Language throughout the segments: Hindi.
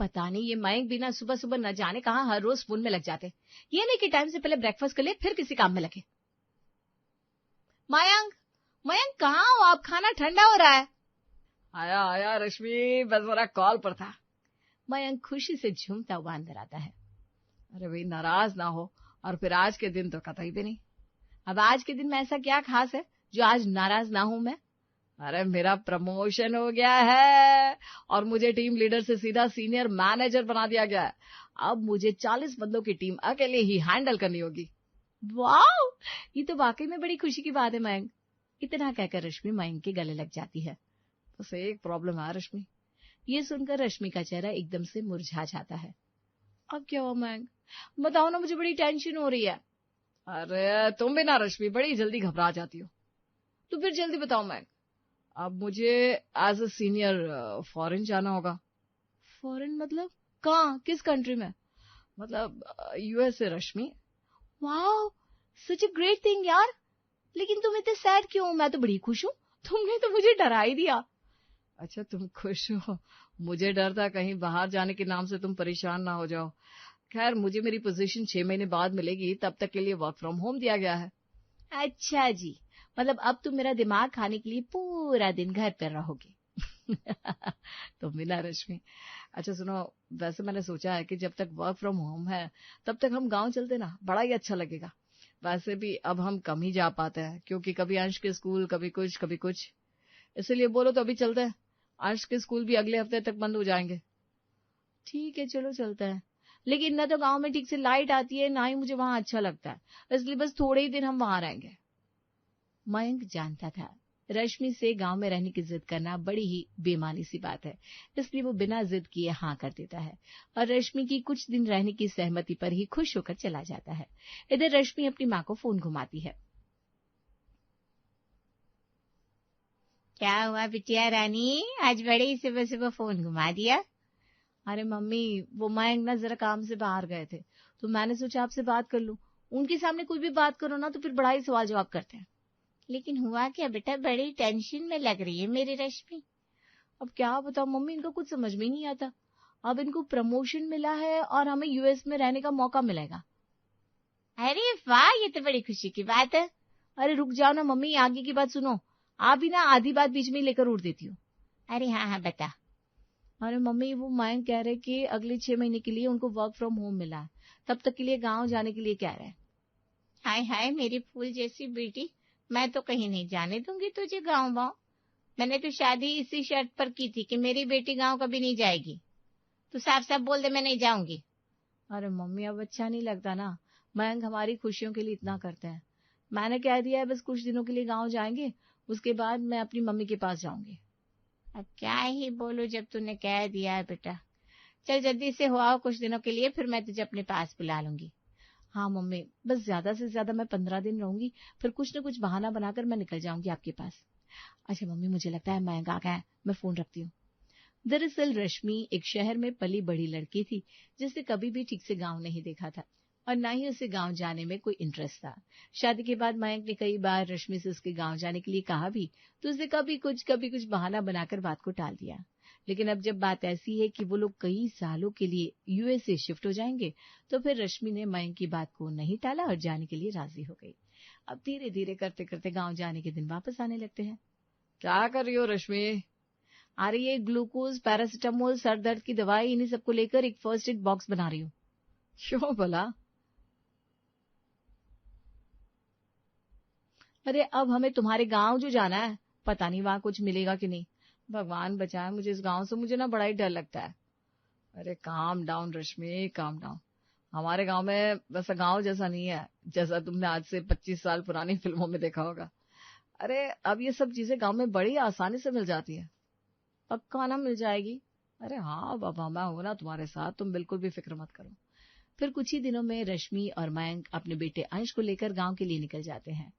पता नहीं ये मयंक भी ना सुबह सुबह न जाने कहाँ हर रोज फोन में लग जाते। ये नहीं कि टाइम से पहले ब्रेकफास्ट कर ले फिर किसी काम में लगे। मयंक, मयंक कहाँ हो आप? खाना ठंडा हो रहा है। आया आया रश्मि, बस मेरा कॉल पर था। मयंक खुशी से झूमता हुआ अंदर आता है। अरे भाई नाराज ना हो, और फिर आज के दिन तो कतई भी नहीं। अब आज के दिन में ऐसा क्या खास है जो आज नाराज ना हूं मैं? अरे मेरा प्रमोशन हो गया है और मुझे टीम लीडर से सीधा सीनियर मैनेजर बना दिया गया है। अब मुझे 40 बंदों की टीम अकेले ही हैंडल करनी होगी। वाह, ये तो वाकई में बड़ी खुशी की बात है मयंक। इतना कहकर रश्मि मयंक के गले लग जाती है। बस एक प्रॉब्लम है रश्मि। ये सुनकर रश्मि का चेहरा एकदम से मुरझा जाता है। अब क्या हुआ मयंक? बताओ ना, मुझे बड़ी टेंशन हो रही है। अरे तुम भी ना रश्मि बड़ी जल्दी घबरा जाती हो। तो फिर जल्दी बताओ मयंक। अब मुझे एज अ सीनियर फॉरेन जाना होगा। फॉरेन मतलब कहाँ, किस कंट्री में? मतलब यूएसए रश्मि। वाह, सच अ ग्रेट थिंग यार। लेकिन तुम इतने सैड क्यों हो? मैं तो बड़ी खुश हूँ। तुमने तो मुझे डरा ही दिया। अच्छा तुम खुश हो, मुझे डर था कहीं बाहर जाने के नाम से तुम परेशान ना हो जाओ। खैर मुझे मेरी पोजीशन 6 महीने बाद मिलेगी, तब तक के लिए वर्क फ्रॉम होम दिया गया है। अच्छा जी, मतलब अब तुम मेरा दिमाग खाने के लिए पूरा दिन घर पर रहोगे। तुम भी ना रश्मि। अच्छा सुनो, वैसे मैंने सोचा है कि जब तक वर्क फ्रॉम होम है तब तक हम गांव चलते ना, बड़ा ही अच्छा लगेगा। वैसे भी अब हम कम ही जा पाते हैं क्योंकि कभी अंश के स्कूल, कभी कुछ कभी कुछ। इसलिए बोलो तो अभी चलते हैं। अंश के स्कूल भी अगले हफ्ते तक बंद हो जाएंगे। ठीक है चलो चलते हैं, लेकिन न तो गांव में ठीक से लाइट आती है, ना ही मुझे वहां अच्छा लगता है, इसलिए बस थोड़े ही दिन हम वहां रहेंगे। मयंक जानता था रश्मि से गांव में रहने की जिद करना बड़ी ही बेमानी सी बात है, इसलिए वो बिना जिद किए हाँ कर देता है और रश्मि की कुछ दिन रहने की सहमति पर ही खुश होकर चला जाता है। इधर रश्मि अपनी माँ को फोन घुमाती है। क्या हुआ बिटिया रानी, आज बड़े ही सुबह सुबह फोन घुमा दिया? अरे मम्मी, वो मयंक ना जरा काम से बाहर गए थे, तो मैंने सोचा आपसे बात कर लूं। उनके सामने कोई भी बात करो ना तो फिर बड़ा ही सवाल जवाब करते हैं। लेकिन हुआ क्या बेटा, बड़ी टेंशन में लग रही है मेरी रश्मि। अब क्या बताओ मम्मी, इनका कुछ समझ में नहीं आता। अब इनको प्रमोशन मिला है और हमें यूएस में रहने का मौका मिलेगा। अरे वाह, ये तो बड़ी खुशी की बात है। अरे रुक जाओ ना मम्मी, आगे की बात सुनो। आप भी ना आधी बात बीच में लेकर उड़ देती हो। अरे हाँ हाँ बता। अरे मम्मी, वो मयंक कह रहे कि अगले 6 महीने के लिए उनको वर्क फ्रॉम होम मिला है, तब तक के लिए गांव जाने के लिए कह रहे हैं। हाय हाय मेरी फूल जैसी बेटी, मैं तो कहीं नहीं जाने दूंगी तुझे गांव वाँव। मैंने तो शादी इसी शर्त पर की थी कि मेरी बेटी गांव कभी नहीं जाएगी। तू साफ साफ बोल दे मैं नहीं जाऊंगी। अरे मम्मी, अब अच्छा नहीं लगता ना, मयंक हमारी खुशियों के लिए इतना करते हैं। मैंने कह दिया है बस कुछ दिनों के लिए गांव जाएंगे, उसके बाद मैं अपनी मम्मी के पास जाऊंगी। अब क्या ही बोलूं जब तूने कह दिया है बेटा। चल जल्दी से हो आओ कुछ दिनों के लिए, फिर मैं तुझे अपने पास बुला लूंगी। हाँ मम्मी, बस ज्यादा से ज्यादा मैं 15 दिन रहूंगी, फिर कुछ न कुछ बहाना बनाकर मैं निकल जाऊंगी आपके पास। अच्छा मम्मी, मुझे लगता है मयंक आ गया है, मैं फोन रखती हूँ। दरअसल रश्मि एक शहर में पली बड़ी लड़की थी जिसने कभी भी ठीक से गांव नहीं देखा था और न ही उसे गांव जाने में कोई इंटरेस्ट था। शादी के बाद मयंक ने कई बार रश्मि से उसके गांव जाने के लिए कहा भी, तो उसने कभी कुछ बहाना बनाकर बात को टाल दिया। लेकिन अब जब बात ऐसी है कि वो लोग कई सालों के लिए यूएसए शिफ्ट हो जाएंगे, तो फिर रश्मि ने मयंक की बात को नहीं टाला और जाने के लिए राजी हो गई। अब धीरे धीरे करते करते गांव जाने के दिन वापस आने लगते हैं। क्या कर रही हो रश्मि? आ रही है ग्लूकोज, पैरासिटामोल, सर दर्द की दवाई, इन्हीं सबको लेकर एक फर्स्ट एड बॉक्स बना रही हूँ। क्यों भला? अरे अब हमें तुम्हारे गांव जो जाना है, पता नहीं वहां कुछ मिलेगा कि नहीं। भगवान बचाए मुझे इस गांव से, मुझे ना बड़ा ही डर लगता है। अरे काम डाउन रश्मि, काम डाउन। हमारे गांव में वैसा गांव जैसा नहीं है जैसा तुमने आज से 25 साल पुरानी फिल्मों में देखा होगा। अरे अब ये सब चीजें गांव में बड़ी आसानी से मिल जाती है। पक्का ना मिल जाएगी? अरे हाँ बाबा, मैं हूं ना तुम्हारे साथ, तुम बिल्कुल भी फिक्र मत करो। फिर कुछ ही दिनों में रश्मि और मयंक अपने बेटे अंश को लेकर गांव के लिए निकल जाते हैं।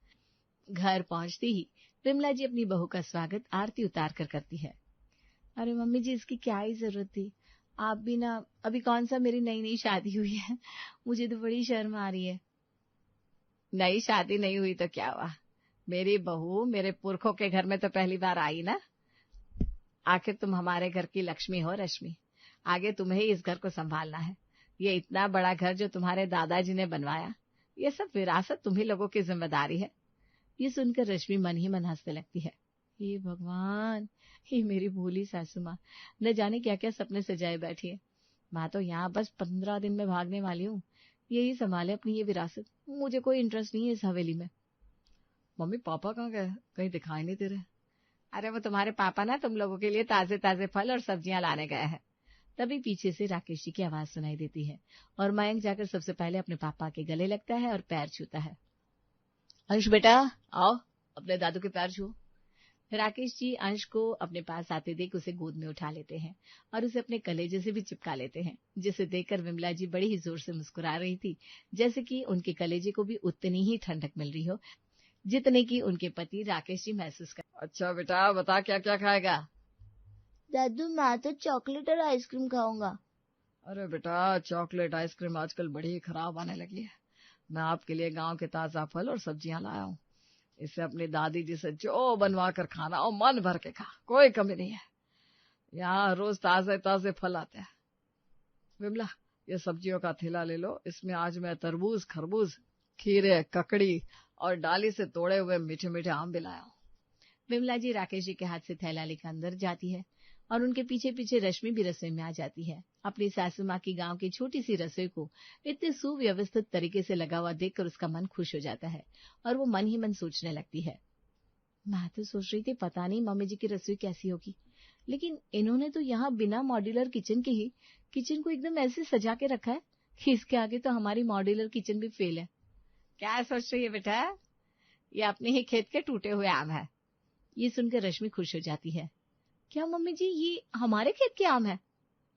घर पहुंचते ही विमला जी अपनी बहू का स्वागत आरती उतार कर करती है। अरे मम्मी जी, इसकी क्या ही जरूरत थी? आप भी ना, अभी कौन सा मेरी नई नई शादी हुई है, मुझे तो बड़ी शर्म आ रही है। नई शादी नहीं हुई तो क्या हुआ, मेरी बहू मेरे पुरखों के घर में तो पहली बार आई ना। आखिर तुम हमारे घर की लक्ष्मी हो रश्मि। आगे तुम्हें ही इस घर को संभालना है। ये इतना बड़ा घर जो तुम्हारे दादाजी ने बनवाया, ये सब विरासत तुम्ही लोगों की जिम्मेदारी है। ये सुनकर रश्मि मन ही मन हंसने लगती है। हे भगवान, ये मेरी भोली सासू माँ न जाने क्या क्या सपने सजाए बैठी है। मैं तो यहाँ बस 15 दिन में भागने वाली हूँ, यही संभाले अपनी ये विरासत। मुझे कोई इंटरेस्ट नहीं है इस हवेली में। मम्मी पापा कहाँ गए, कहीं दिखाई नहीं दे रहे। अरे वो तुम्हारे पापा ना तुम लोगों के लिए ताजे ताजे फल और सब्जियां लाने गए हैं। तभी पीछे से राकेश जी की आवाज सुनाई देती है और मयंक जाकर सबसे पहले अपने पापा के गले लगता है और पैर छूता है। अंश बेटा आओ, अपने दादू के पैर छुओ। राकेश जी अंश को अपने पास आते देख उसे गोद में उठा लेते हैं और उसे अपने कलेजे से भी चिपका लेते हैं, जिसे देखकर विमला जी बड़ी ही जोर से मुस्कुरा रही थी, जैसे कि उनके कलेजे को भी उतनी ही ठंडक मिल रही हो जितने की उनके पति राकेश जी महसूस कर। अच्छा बेटा बता क्या क्या खाएगा। दादू मैं तो चॉकलेट और आइसक्रीम खाऊंगा। अरे बेटा चॉकलेट आइसक्रीम आजकल बड़ी ही खराब आने लगी है। मैं आपके लिए गांव के ताजा फल और सब्जियां लाया हूँ। इसे अपनी दादी जी से जो बनवा कर खाना और मन भर के खा, कोई कमी नहीं है। यहाँ रोज ताजे ताजे फल आते हैं। विमला ये सब्जियों का थैला ले लो, इसमें आज मैं तरबूज, खरबूज, खीरे, ककड़ी और डाली से तोड़े हुए मीठे मीठे आम भी लाया हूँ। विमला जी राकेश जी के हाथ से थैला लेकर अंदर जाती है और उनके पीछे पीछे रश्मि भी रसोई में आ जाती है। अपनी सासू माँ की गांव की छोटी सी रसोई को इतने सुव्यवस्थित तरीके से लगा हुआ देखकर उसका मन खुश हो जाता है और वो मन ही मन सोचने लगती है। मैं तो सोच रही थी पता नहीं मम्मी जी की रसोई कैसी होगी, लेकिन इन्होंने तो यहाँ बिना मॉड्यूलर किचन के ही किचन को एकदम ऐसे सजा के रखा है कि इसके आगे तो हमारी मॉड्यूलर किचन भी फेल है। क्या सोच रही है बेटा, ये अपने ही खेत के टूटे हुए आम है। ये सुनकर रश्मि खुश हो जाती है। क्या मम्मी जी ये हमारे खेत के आम है?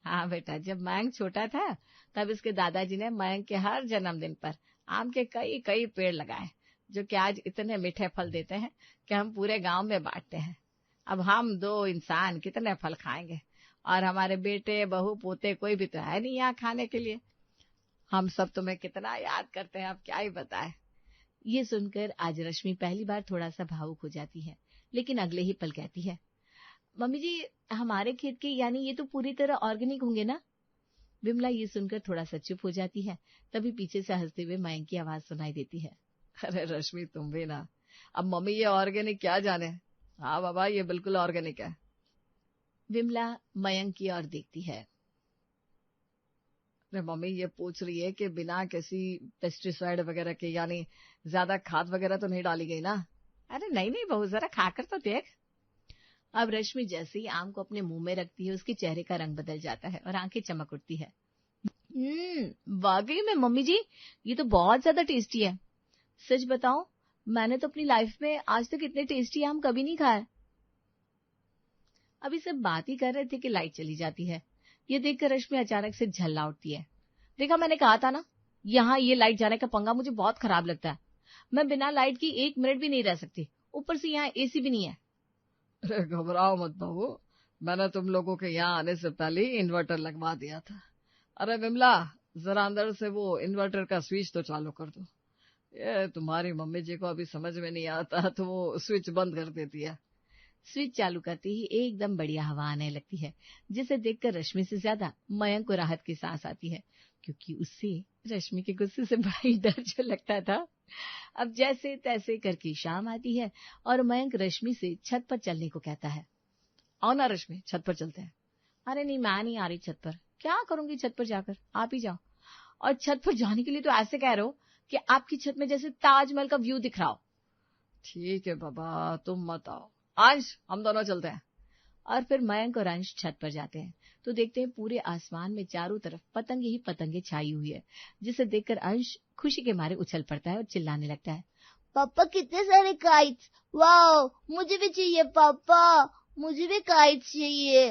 हाँ बेटा, जब मयंक छोटा था तब इसके दादाजी ने मयंक के हर जन्मदिन पर आम के कई कई पेड़ लगाए, जो कि आज इतने मीठे फल देते हैं कि हम पूरे गांव में बांटते हैं। अब हम दो इंसान कितने फल खाएंगे, और हमारे बेटे बहू पोते कोई भी तो है नहीं यहाँ खाने के लिए। हम सब तुम्हें कितना याद करते हैं, अब क्या ही बताए। ये सुनकर आज रश्मि पहली बार थोड़ा सा भावुक हो जाती है, लेकिन अगले ही पल कहती है, मम्मी जी हमारे खेत के यानी ये तो पूरी तरह ऑर्गेनिक होंगे ना? विमला ये सुनकर थोड़ा सा चुप हो जाती है। तभी पीछे से हंसते हुए मयंक की आवाज सुनाई देती है। अरे रश्मि तुम भी ना, अब मम्मी ये ऑर्गेनिक क्या जाने। हाँ बाबा ये बिल्कुल ऑर्गेनिक है। विमला मयंक की ओर देखती है। अरे मम्मी ये पूछ रही है कि बिना किसी पेस्टिसाइड वगैरह के यानी ज्यादा खाद वगैरह तो नहीं डाली गई ना? अरे नहीं नहीं बहू, जरा खाकर तो देख। अब रश्मि जैसे ही आम को अपने मुंह में रखती है उसके चेहरे का रंग बदल जाता है और आंखें चमक उठती है। वाकई में मम्मी जी ये तो बहुत ज्यादा टेस्टी है। सच बताऊं मैंने तो अपनी लाइफ में आज तक इतने टेस्टी आम कभी नहीं खाए। अभी सब बात ही कर रहे थे कि लाइट चली जाती है। ये देखकर रश्मि अचानक से झल्ला उठती है। देखा मैंने कहा था ना, यहाँ ये लाइट जाने का पंगा मुझे बहुत खराब लगता है। मैं बिना लाइट की 1 मिनट भी नहीं रह सकती, ऊपर से यहाँ एसी भी नहीं है। अरे घबराओ मत बहू, मैंने तुम लोगों के यहाँ आने से पहले ही इन्वर्टर लगवा दिया था। अरे विमला जरा अंदर से वो इन्वर्टर का स्विच तो चालू कर दो। ये तुम्हारी मम्मी जी को अभी समझ में नहीं आता तो वो स्विच बंद कर देती है। स्विच चालू करते ही एकदम बढ़िया हवा आने लगती है, जिसे देखकर रश्मि से ज्यादा मयंक को राहत की सांस आती है, क्योंकि उससे रश्मि के गुस्से से बड़ा ही डर जो लगता था। अब जैसे तैसे करके शाम आती है और मयंक रश्मि से छत पर चलने को कहता है। आओ ना रश्मि, छत पर चलते हैं। अरे नहीं मैं नहीं आ रही छत पर, क्या करूंगी छत पर जाकर, आप ही जाओ। और छत पर जाने के लिए तो ऐसे कह रहे हो कि आपकी छत में जैसे ताजमहल का व्यू दिख रहा हो। ठीक है बाबा तुम मत आओ, अंश हम दोनों चलते हैं। और फिर मयंक और अंश छत पर जाते हैं तो देखते हैं पूरे आसमान में चारों तरफ पतंगे ही पतंगे छाई हुई है, जिसे देखकर अंश खुशी के मारे उछल पड़ता है और चिल्लाने लगता है, पापा कितने सारे काइट्स, वाओ मुझे भी चाहिए पापा, मुझे भी काइट्स चाहिए।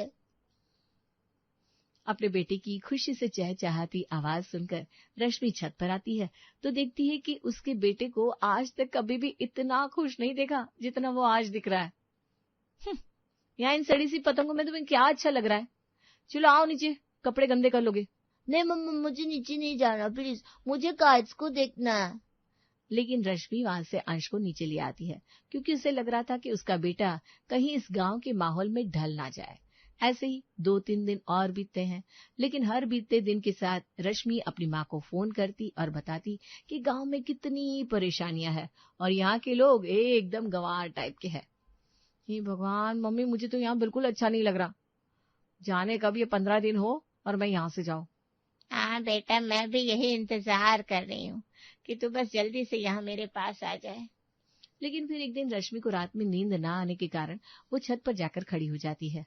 अपने बेटे की खुशी से चहचहाती आवाज सुनकर रश्मि छत पर आती है तो देखती है कि उसके बेटे को आज तक कभी भी इतना खुश नहीं देखा जितना वो आज दिख रहा है। यहाँ इन सड़ी सी पतंगों में तुम्हें क्या अच्छा लग रहा है? चलो आओ नीचे, कपड़े गंदे कर लोगे। नहीं मम्मा मुझे नीचे नहीं जाना प्लीज, मुझे काइट्स को देखना है। लेकिन रश्मि वहां से अंश को नीचे ले आती है, क्योंकि उसे लग रहा था कि उसका बेटा कहीं इस गांव के माहौल में ढल ना जाए। ऐसे ही 2-3 दिन और बीतते हैं, लेकिन हर बीतते दिन के साथ रश्मि अपनी माँ को फोन करती और बताती कि गांव में कितनी परेशानियां हैं और यहाँ के लोग एकदम गंवार टाइप के हैं। हे भगवान मम्मी, मुझे तो यहाँ बिल्कुल अच्छा नहीं लग रहा। जाने कब ये 15 दिन हो और मैं यहाँ से जाऊं। हाँ बेटा, मैं भी यही इंतजार कर रही हूँ कि तू बस जल्दी से यहाँ मेरे पास आ जाए। लेकिन फिर एक दिन रश्मि को रात में नींद ना आने के कारण वो छत पर जाकर खड़ी हो जाती है।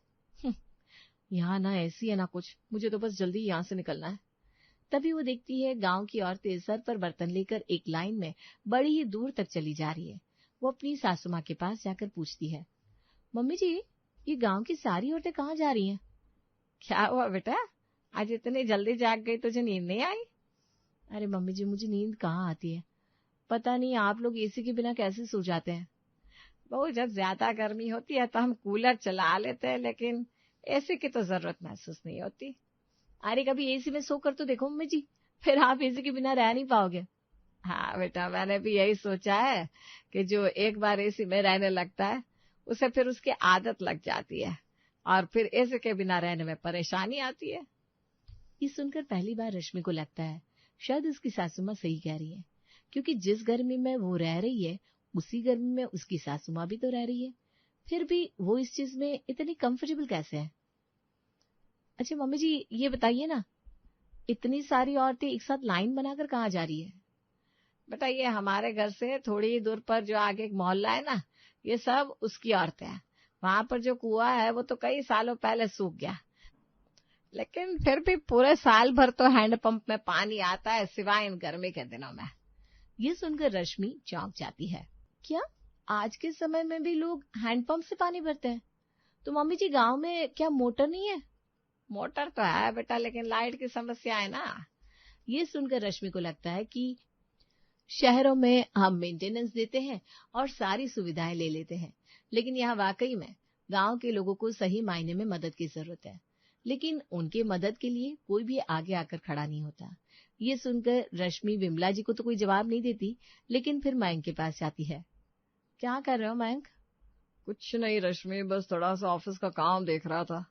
यहाँ ना ऐसी है ना कुछ, मुझे तो बस जल्दी यहाँ से निकलना है। तभी वो देखती है गांव की औरतें सर पर बर्तन लेकर एक लाइन में बड़ी ही दूर तक चली जा रही है। वो अपनी सासू माँ के पास जाकर पूछती है, मम्मी जी, ये गांव की सारी औरतें कहाँ जा रही हैं? क्या हुआ बेटा, आज इतनी जल्दी जाग गई, तुझे नींद नहीं आई? अरे मम्मी जी, मुझे नींद कहाँ आती है, पता नहीं आप लोग एसी के बिना कैसे सो जाते हैं। बहुत जब ज्यादा गर्मी होती है तो हम कूलर चला लेते हैं, लेकिन एसी की तो जरूरत महसूस नहीं होती। अरे कभी एसी में सो कर तो देखो मम्मी जी, फिर आप एसी के बिना रह नहीं पाओगे। हाँ बेटा, मैंने भी यही सोचा है कि जो एक बार एसी में रहने लगता है उसे फिर उसकी आदत लग जाती है और फिर एसी के बिना रहने में परेशानी आती है। ये सुनकर पहली बार रश्मि को लगता है शायद उसकी सासू माँ सही कह रही है, क्योंकि जिस गर्मी में वो रह रही है उसी गर्मी में उसकी सासू माँ भी तो रह रही है, फिर भी वो इस चीज में इतनी कंफर्टेबल कैसे है। अच्छा मम्मी जी, ये बताइए ना, इतनी सारी औरतें एक साथ लाइन बनाकर कहाँ जा रही है? बेटा, ये हमारे घर से थोड़ी ही दूर पर जो आगे एक मोहल्ला है ना, ये सब उसकी औरतें हैं। वहां पर जो कुआं है वो तो कई सालों पहले सूख गया, लेकिन फिर भी पूरे साल भर तो हैंडपंप में पानी आता है, सिवाय इन गर्मी के दिनों में। ये सुनकर रश्मि चौंक जाती है। क्या आज के समय में भी लोग हैंडपंप से पानी भरते हैं? तो मम्मी जी, गांव में क्या मोटर नहीं है? मोटर तो है बेटा, लेकिन लाइट की समस्या है ना। ये सुनकर रश्मि को लगता है कि शहरों में हम मेंटेनेंस देते हैं और सारी सुविधाएं ले लेते हैं, लेकिन यहाँ वाकई में गांव के लोगों को सही मायने में मदद की जरूरत है, लेकिन उनके मदद के लिए कोई भी आगे आकर खड़ा नहीं होता। ये सुनकर रश्मि विमला जी को तो कोई जवाब नहीं देती, लेकिन फिर मयंक के पास जाती है। क्या कर रहे हो मयंक? कुछ नहीं रश्मि, बस थोड़ा सा ऑफिस का काम देख रहा था।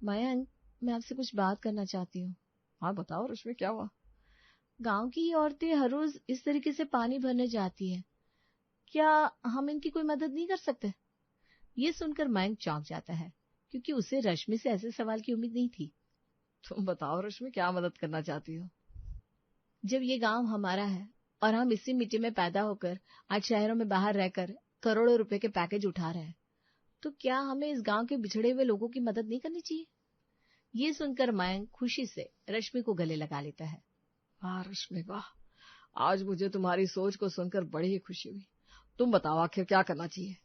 मयंक, मैं आपसे कुछ बात करना चाहती हूँ। हाँ बताओ रश्मि, क्या हुआ? गांव की औरतें हर रोज इस तरीके से पानी भरने जाती हैं, क्या हम इनकी कोई मदद नहीं कर सकते? ये सुनकर मयंक चौंक जाता है, क्योंकि उसे रश्मि से ऐसे सवाल की उम्मीद नहीं थी। तुम बताओ रश्मि, क्या मदद करना चाहती हो? जब ये गांव हमारा है और हम इसी मिट्टी में पैदा होकर आज शहरों में बाहर रहकर करोड़ों रुपए के पैकेज उठा रहे हैं, तो क्या हमें इस गांव के बिछड़े हुए लोगों की मदद नहीं करनी चाहिए? ये सुनकर मयंक खुशी से रश्मि को गले लगा लेता है। वाह रश्मि वाह, आज मुझे तुम्हारी सोच को सुनकर बड़ी ही खुशी हुई। तुम बताओ आखिर क्या करना चाहिए?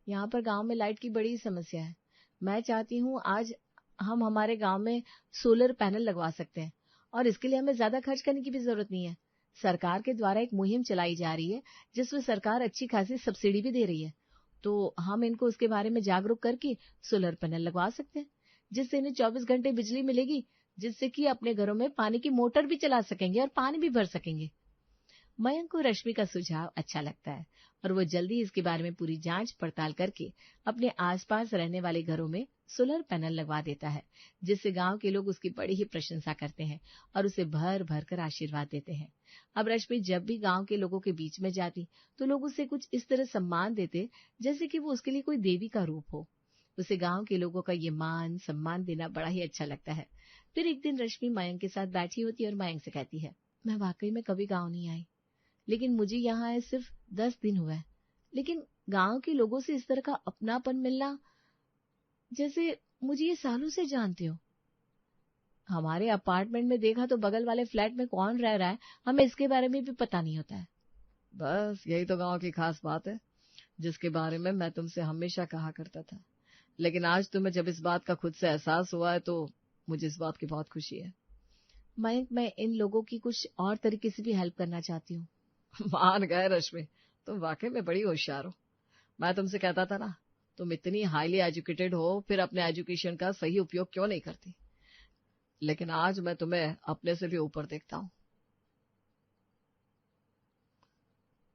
यहाँ पर गांव में लाइट की बड़ी समस्या है। मैं चाहती हूँ आज हम हमारे गांव में सोलर पैनल लगवा सकते हैं और इसके लिए हमें ज्यादा खर्च करने की भी जरूरत नहीं है। सरकार के द्वारा एक मुहिम चलाई जा रही है जिसमें सरकार अच्छी खासी सब्सिडी भी दे रही है, तो हम इनको उसके बारे में जागरूक करके सोलर पैनल लगवा सकते हैं, जिससे इन्हें 24 घंटे बिजली मिलेगी, जिससे कि अपने घरों में पानी की मोटर भी चला सकेंगे और पानी भी भर सकेंगे। मयंक को रश्मि का सुझाव अच्छा लगता है और वो जल्दी इसके बारे में पूरी जांच पड़ताल करके अपने आसपास रहने वाले घरों में सोलर पैनल लगवा देता है, जिससे गांव के लोग उसकी बड़ी ही प्रशंसा करते हैं और उसे भर भर कर आशीर्वाद देते हैं। अब रश्मि जब भी गांव के लोगों के बीच में जाती तो लोग उसे कुछ इस तरह सम्मान देते जैसे कि वो उसके लिए कोई देवी का रूप हो। उसे गांव के लोगों का ये मान सम्मान देना बड़ा ही अच्छा लगता है। फिर एक दिन रश्मि मयंक के साथ बैठी होती है और मयंक से कहती है, मैं वाकई में कभी गाँव नहीं आई, लेकिन मुझे यहाँ आए सिर्फ 10 दिन हुआ है, लेकिन गांव के लोगों से इस तरह का अपनापन मिलना, जैसे मुझे ये सालों से जानते हो। हमारे अपार्टमेंट में देखा तो बगल वाले फ्लैट में कौन रह रहा है हमें इसके बारे में भी पता नहीं होता है। बस यही तो गांव की खास बात है, जिसके बारे में मैं तुमसे हमेशा कहा करता था, लेकिन आज तुम्हें जब इस बात का खुद से एहसास हुआ है तो मुझे इस बात की बहुत खुशी है। मयंक, मैं इन लोगों की कुछ और तरीके से भी हेल्प करना चाहती हूँ। मान गए रश्मि, तुम वाकई में बड़ी होशियार हो। मैं तुमसे कहता था ना, तुम इतनी हाईली एजुकेटेड हो, फिर अपने एजुकेशन का सही उपयोग क्यों नहीं करती? लेकिन आज मैं तुम्हें अपने से भी ऊपर देखता हूँ।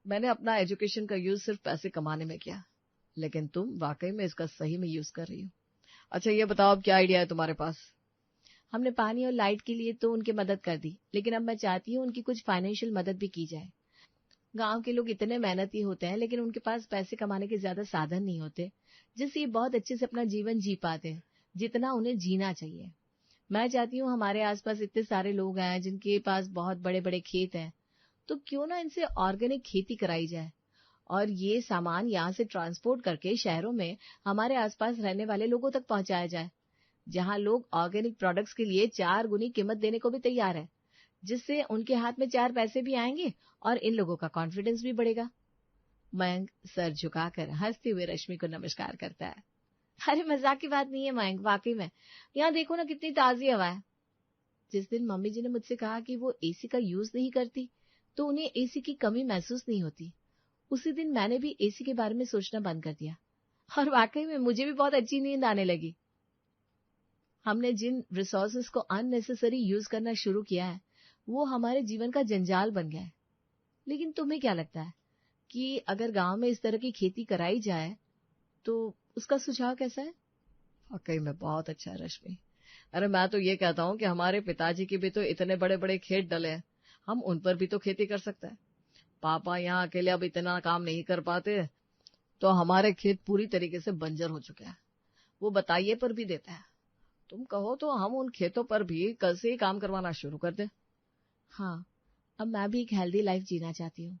मैंने अपना एजुकेशन का यूज सिर्फ पैसे कमाने में किया, लेकिन तुम वाकई में इसका सही में यूज कर रही हो। अच्छा ये बताओ अब क्या आइडिया है तुम्हारे पास? हमने पानी और लाइट के लिए तो उनकी मदद कर दी, लेकिन अब मैं चाहती हूँ उनकी कुछ फाइनेंशियल मदद भी की जाए। गांव के लोग इतने मेहनती होते हैं, लेकिन उनके पास पैसे कमाने के ज्यादा साधन नहीं होते, जिससे ये बहुत अच्छे से अपना जीवन जी पाते हैं, जितना उन्हें जीना चाहिए। मैं चाहती हूँ हमारे आसपास इतने सारे लोग हैं जिनके पास बहुत बड़े बड़े खेत हैं, तो क्यों ना इनसे ऑर्गेनिक खेती कराई जाए और ये सामान यहाँ से ट्रांसपोर्ट करके शहरों में हमारे आसपास रहने वाले लोगों तक पहुंचाया जाए, जहाँ लोग ऑर्गेनिक प्रोडक्ट्स के लिए 4 गुनी कीमत देने को भी तैयार है, जिससे उनके हाथ में 4 पैसे भी आएंगे और इन लोगों का कॉन्फिडेंस भी बढ़ेगा। मयंक सर झुकाकर हंसते हुए रश्मि को नमस्कार करता है। अरे मजाक की बात नहीं है मयंक, वाकई में यहाँ देखो ना कितनी ताजी हवा है। जिस दिन मम्मी जी ने मुझसे कहा कि वो एसी का यूज नहीं करती तो उन्हें एसी की कमी महसूस नहीं होती, उसी दिन मैंने भी एसी के बारे में सोचना बंद कर दिया और वाकई में मुझे भी बहुत अच्छी नींद आने लगी। हमने जिन रिसोर्सेस को अननेसेसरी यूज करना शुरू किया है वो हमारे जीवन का जंजाल बन गया है। लेकिन तुम्हें क्या लगता है कि अगर गांव में इस तरह की खेती कराई जाए तो उसका सुझाव कैसा है? वाकई में बहुत अच्छा है रश्मि। अरे मैं तो ये कहता हूँ कि हमारे पिताजी के भी तो इतने बड़े बड़े खेत डले हैं, हम उन पर भी तो खेती कर सकते हैं। पापा यहाँ अकेले अब इतना काम नहीं कर पाते, तो हमारे खेत पूरी तरीके से बंजर हो चुके हैं, वो बताइए पर भी देता है। तुम कहो तो हम उन खेतों पर भी कल से ही काम करवाना शुरू कर दें। हाँ, अब मैं भी एक हेल्दी लाइफ जीना चाहती हूँ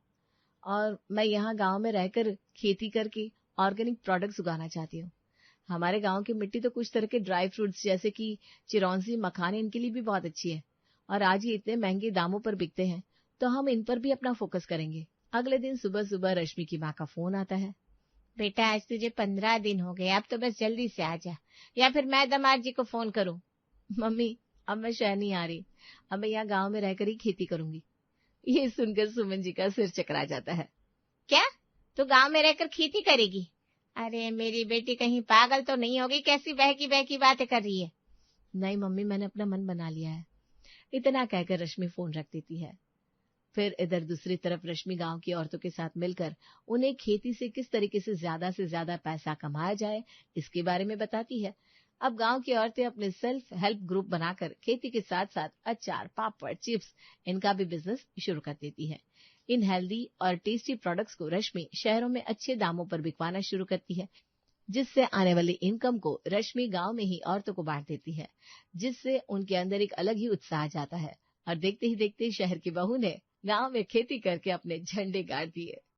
और मैं यहाँ गांव में रहकर खेती करके ऑर्गेनिक प्रोडक्ट्स उगाना चाहती हूँ। हमारे गांव की मिट्टी तो कुछ तरह के ड्राई फ्रूट्स जैसे कि चिरौंजी, मखाने इनके लिए भी बहुत अच्छी है और आज ये इतने महंगे दामों पर बिकते हैं, तो हम इन पर भी अपना फोकस करेंगे। अगले दिन सुबह सुबह रश्मि की माँ का फोन आता है। बेटा आज तुझे 15 दिन हो गए, अब तो बस जल्दी से आ जा, या फिर मैं दामाद जी को फोन करूं। मम्मी अब मैं शहर नहीं आ रही, अब मैं यहाँ गांव में रहकर ही खेती करूंगी। ये सुनकर सुमन जी का सिर चकरा जाता है। क्या तू गांव में रहकर खेती करेगी? अरे मेरी बेटी कहीं पागल तो नहीं होगी, कैसी बहकी बातें कर रही है। नहीं मम्मी, मैंने अपना मन बना लिया है। इतना कहकर रश्मि फोन रख देती है। फिर इधर दूसरी तरफ रश्मि गांव की औरतों के साथ मिलकर उन्हें खेती से किस तरीके से ज्यादा पैसा कमाया जाए इसके बारे में बताती है। अब गांव की औरतें अपने सेल्फ हेल्प ग्रुप बनाकर खेती के साथ साथ अचार, पापड़, चिप्स इनका भी बिजनेस शुरू कर देती है। इन हेल्दी और टेस्टी प्रोडक्ट्स को रश्मि शहरों में अच्छे दामों पर बिकवाना शुरू करती है, जिससे आने वाली इनकम को रश्मि गांव में ही औरतों को बांट देती है, जिससे उनके अंदर एक अलग ही उत्साह जाता है और देखते ही देखते शहर की बहू ने गांव में खेती करके अपने झंडे गाड़ दिए।